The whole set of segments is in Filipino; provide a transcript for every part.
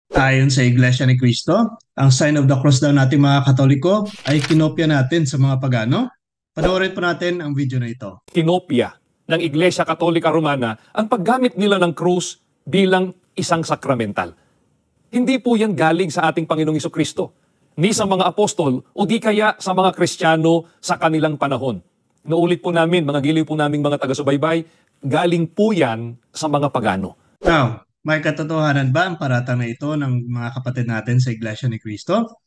Ayon sa Iglesia ni Cristo, ang sign of the cross daw natin mga Katoliko ay kinopya natin sa mga pagano. Panoorin po natin ang video na ito. Kinopya ng Iglesia Katolika Romana ang paggamit nila ng krus bilang isang sakramental. Hindi po yan galing sa ating Panginoong Jesucristo, ni sa mga apostol o di kaya sa mga Kristiyano sa kanilang panahon. Naulit po namin, mga giliw po naming mga taga-subaybay, galing po yan sa mga pagano. Now, may katotohanan ba ang paratang na ito ng mga kapatid natin sa Iglesia ni Cristo?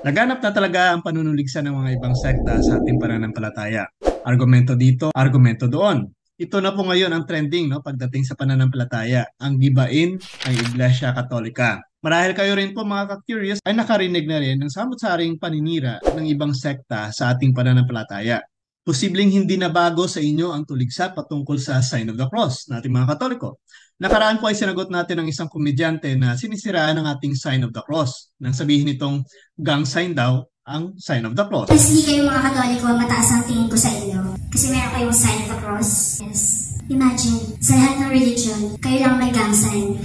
Laganap na talaga ang panunuligsa ng mga ibang sekta sa ating pananampalataya. Argumento dito, argumento doon. Ito na po ngayon ang trending pagdating sa pananampalataya, ang gibain ang Iglesia Katolika. Marahil kayo rin po mga ka-curious ay nakarinig na rin ng samot-saring paninira ng ibang sekta sa ating pananampalataya. Posibleng hindi na bago sa inyo ang tuligsa patungkol sa sign of the cross nating mga Katoliko. Nakaraan po ay sinagot natin ng isang komedyante na sinisiraan ang ating sign of the cross. Nang sabihin nitong gang sign daw ang sign of the cross. Kasi kayo mga Katoliko, mataas ang tingin ko sa inyo. Kasi meron kayong sign of the cross. Yes. Imagine, sa lahat ng religion, kayo lang may gang sign.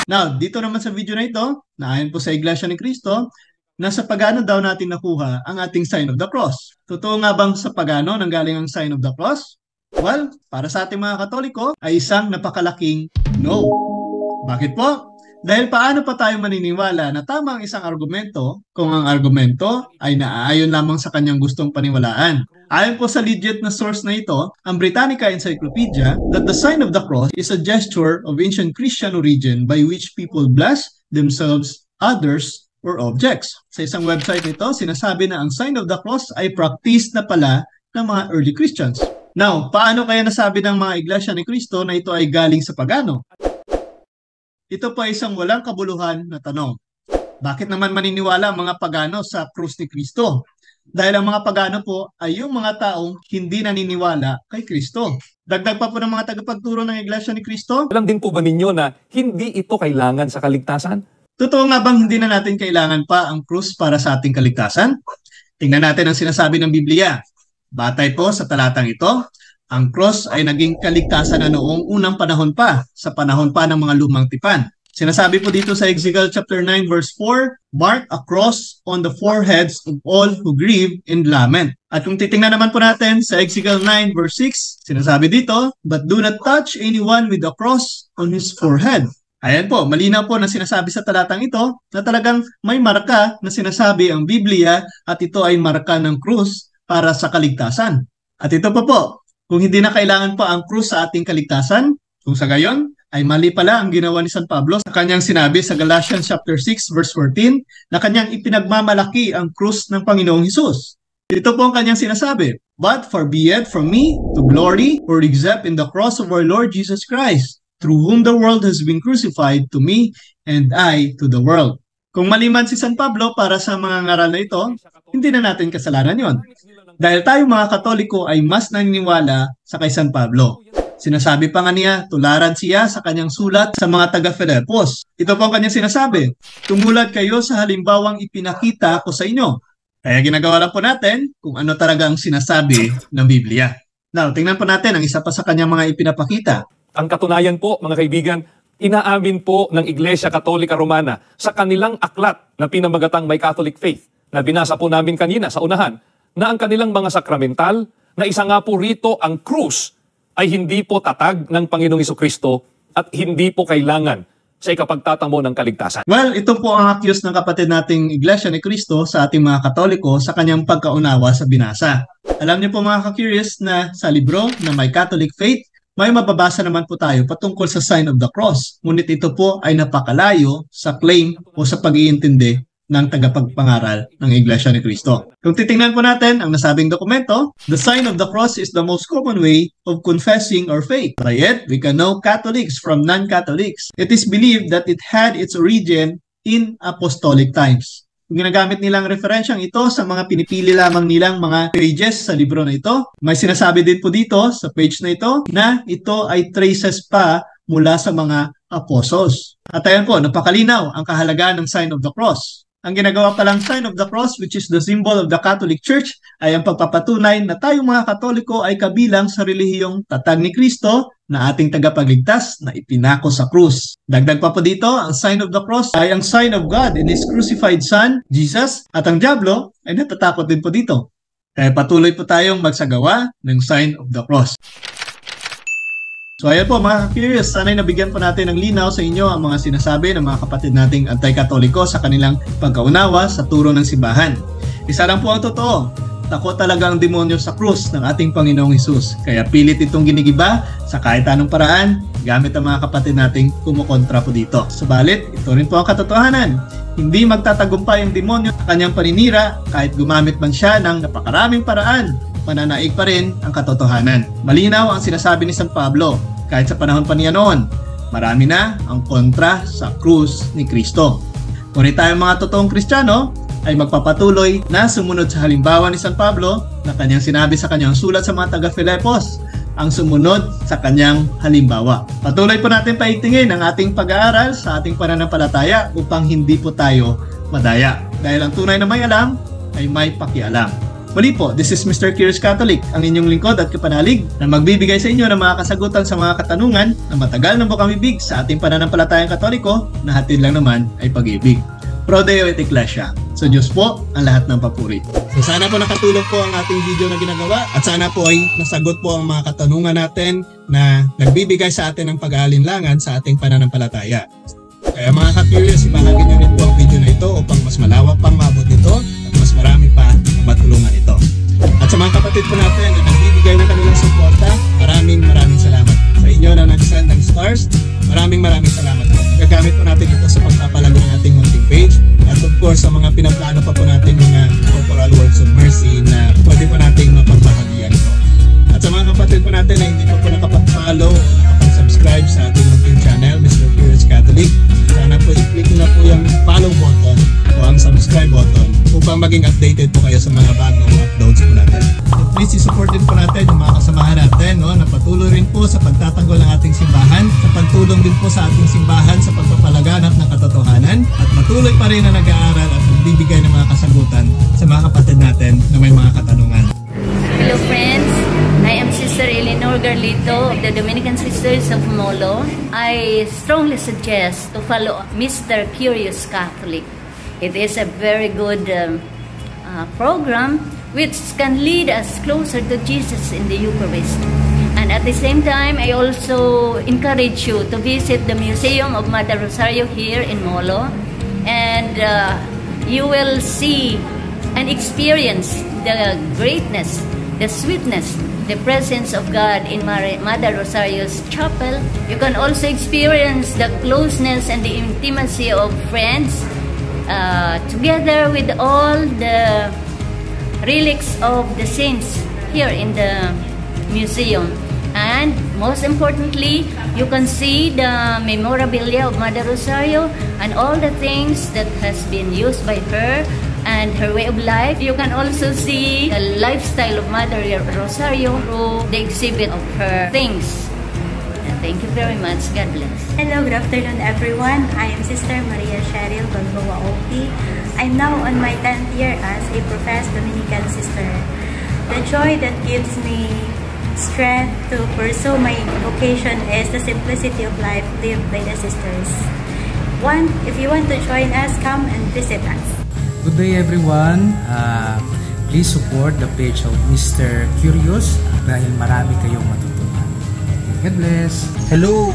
Now, dito naman sa video na ito, na ayon po sa Iglesia ni Cristo, nasa pagano daw natin nakuha ang ating sign of the cross. Totoo nga bang sa pagano nanggaling ang sign of the cross? Well, para sa ating mga Katoliko ay isang napakalaking no. Bakit po? Dahil paano pa tayo maniniwala na tama ang isang argumento kung ang argumento ay naaayon lamang sa kanyang gustong paniwalaan? Ayon po sa legit na source na ito, ang Britannica Encyclopedia, that the sign of the cross is a gesture of ancient Christian origin by which people bless themselves, others, or objects. Sa isang website nito, sinasabi na ang sign of the cross ay practice na pala ng mga early Christians. Now, paano kaya nasabi ng mga Iglesia ni Cristo na ito ay galing sa pagano? Ito pa isang walang kabuluhan na tanong. Bakit naman maniniwala ang mga pagano sa krus ni Cristo? Dahil ang mga pagano po ay yung mga taong hindi naniniwala kay Cristo. Dagdag pa po ng mga tagapagturo ng Iglesia ni Cristo. Alam din po ba ninyo na hindi ito kailangan sa kaligtasan? Totoo nga bang hindi na natin kailangan pa ang krus para sa ating kaligtasan? Tingnan natin ang sinasabi ng Biblia. Batay po sa talatang ito, ang krus ay naging kaligtasan na noong unang panahon pa, sa panahon pa ng mga lumang tipan. Sinasabi po dito sa Ezekiel chapter 9 verse 4, mark a cross on the foreheads of all who grieve and lament. At kung titingnan naman po natin sa Ezekiel 9 verse 6, sinasabi dito, but do not touch anyone with a cross on his forehead. Ayan po, malinaw po na sinasabi sa talatang ito na talagang may marka na sinasabi ang Biblia at ito ay marka ng krus para sa kaligtasan. At ito pa po, kung hindi na kailangan pa ang krus sa ating kaligtasan, kung sa gayon, ay mali pala ang ginawa ni San Pablo sa kanyang sinabi sa Galatians chapter 6 verse 14 na kanyang ipinagmamalaki ang krus ng Panginoong Hesus. Ito po ang kanyang sinasabi, but far be it from me to glory or except in the cross of our Lord Jesus Christ, through whom the world has been crucified to me and I to the world. Kung maliman si San Pablo para sa mga ngaral na ito, hindi na natin kasalanan yon. Dahil tayo mga Katoliko ay mas naniniwala sa kay San Pablo. Sinasabi pa nga niya, tularan siya sa kanyang sulat sa mga taga-Filipos. Ito po ang kanyang sinasabi, tumulad kayo sa halimbawang ipinakita ko sa inyo. Kaya ginagawa lang po natin kung ano talaga ang sinasabi ng Biblia. Now, tingnan po natin ang isa pa sa kanyang mga ipinapakita. Ang katunayan po, mga kaibigan, inaamin po ng Iglesia Katolika Romana sa kanilang aklat na pinamagatang My Catholic Faith na binasa po namin kanina sa unahan na ang kanilang mga sakramental na isa nga po rito ang krus ay hindi po tatag ng Panginoong Jesucristo at hindi po kailangan sa ikapagtatamo ng kaligtasan. Well, ito po ang accuse ng kapatid nating Iglesia ni Cristo sa ating mga Katoliko sa kanyang pagkaunawa sa binasa. Alam niyo po mga ka-curious na sa libro na My Catholic Faith, may mababasa naman po tayo patungkol sa sign of the cross. Ngunit ito po ay napakalayo sa claim o sa pag-iintindi ng tagapagpangaral ng Iglesia ni Cristo. Kung titingnan po natin ang nasabing dokumento, the sign of the cross is the most common way of confessing our faith. By it, we can know Catholics from non-Catholics. It is believed that it had its origin in apostolic times. Kung ginagamit nilang referensyang ito sa mga pinipili lamang nilang mga pages sa libro na ito, may sinasabi din po dito sa page na ito ay traces pa mula sa mga apostles. At ayan po, napakalinaw ang kahalagahan ng sign of the cross. Ang ginagawa palang sign of the cross, which is the symbol of the Catholic Church, ay ang pagpapatunay na tayong mga Katoliko ay kabilang sa relihiyong tatag ni Kristo na ating tagapagligtas na ipinako sa krus. Dagdag pa po dito, ang sign of the cross ay ang sign of God in His crucified Son, Jesus, at ang diablo ay natatakot din po dito. Kaya patuloy po tayong magsagawa ng sign of the cross. So ayan po mga curious, sana'y nabigyan po natin ng linaw sa inyo ang mga sinasabi ng mga kapatid nating anti-katoliko sa kanilang pagkaunawa sa turo ng simbahan. Isa lang po ang totoo, takot talaga ang demonyo sa krus ng ating Panginoong Hesus. Kaya pilit itong ginigiba sa kahit anong paraan gamit ang mga kapatid nating kumukontra po dito. Subalit, ito rin po ang katotohanan. Hindi magtatagumpay ang demonyo sa kanyang paninira kahit gumamit man siya ng napakaraming paraan. Mananaig pa rin ang katotohanan. Malinaw ang sinasabi ni San Pablo. Kahit sa panahon pa niya noon, marami na ang kontra sa krus ni Kristo. Ngunit tayong mga totoong Kristiyano ay magpapatuloy na sumunod sa halimbawa ni San Pablo na kanyang sinabi sa kanyang sulat sa mga taga-Filipos, ang sumunod sa kanyang halimbawa. Patuloy po natin paigtingin ang ating pag-aaral sa ating pananampalataya upang hindi po tayo madaya. Dahil ang tunay na may alam ay may pakialam. Muli po, this is Mr. Curious Catholic, ang inyong lingkod at kapanalig na magbibigay sa inyo ng mga kasagutan sa mga katanungan na matagal na bukamibig sa ating pananampalatayang Katoliko na hatid lang naman ay pag-ibig. Pro Deo et Ecclesia. Sa Diyos po ang lahat ng papuri. So sana po nakatulong po ang ating video na ginagawa at sana po ay nasagot po ang mga katanungan natin na nagbibigay sa atin ng pag-aalinlangan sa ating pananampalataya. Kaya mga ka-curious, ibahagi nyo rin po ang video na ito upang mas malawak pang maabot ito at mas marami pa na matulungan ito. At sa mga kapatid po natin na nagbibigay ng kanilang suporta, maraming salamat. Sa inyo na nag-send ng stars, maraming salamat. Gagamit po natin ito sa pagpapalago ng ating munting page at of course sa mga pinaplano pa po natin mga corporal works of mercy na pwede po nating mapagbahagian ito. At sa mga kapatid po natin na hindi pa po nakapag-follow o nakapag-subscribe sa ating munting channel, Mr. Curious Catholic, sana po i-click na po yung follow button o ang subscribe button upang maging updated po kayo sa mga bagong uploads po natin. So please i-support din po natin yung mga kasamahan natin na patuloy rin po sa pagtatanggol ng ating simbahan, sa pagtulong din po sa ating simbahan sa pagpapalaganap ng katotohanan at patuloy pa rin na nag-aaral at nagbibigay ng mga kasagutan sa mga kapatid natin na may mga katanungan. Hello friends, I am Sister Eleanor Garlito of the Dominican Sisters of Molo. I strongly suggest to follow Mr. Curious Catholic. It is a very good program which can lead us closer to Jesus in the Eucharist. And at the same time, I also encourage you to visit the Museum of Mother Rosario here in Molo. And you will see and experience the greatness, the sweetness, the presence of God in Mother Rosario's chapel. You can also experience the closeness and the intimacy of friends together with all the relics of the saints here in the museum. And most importantly, you can see the memorabilia of Mother Rosario and all the things that has been used by her and her way of life. You can also see the lifestyle of Mother Rosario through the exhibit of her things. And thank you very much. God bless. Hello, good afternoon everyone. I am Sister Maria Cheryl Balboa Opi. I'm now on my 10th year as a professed Dominican sister. The joy that gives me strength to pursue my vocation is the simplicity of life lived by the sisters. If you want to join us, come and visit us. Good day everyone. Please support the page of Mr. Curious dahil marami kayong matutunan. God bless. Hello,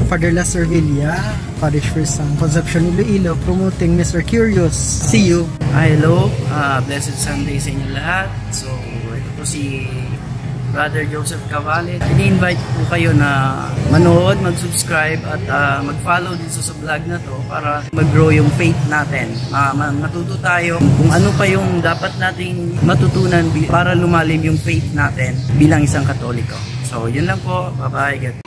Father Lester Villa, Parish First San Concepcion Iloilo, promoting Mr. Curious. See you. Hello, blessed Sunday sa inyo lahat. So, ito po si Brother Joseph Cavalle. Ini-invite po kayo na manood, mag-subscribe at mag-follow dito sa vlog na to para mag-grow yung faith natin. Matuto tayo kung ano pa yung dapat nating matutunan para lumalim yung faith natin bilang isang Katoliko. So, yun lang po. Bye-bye.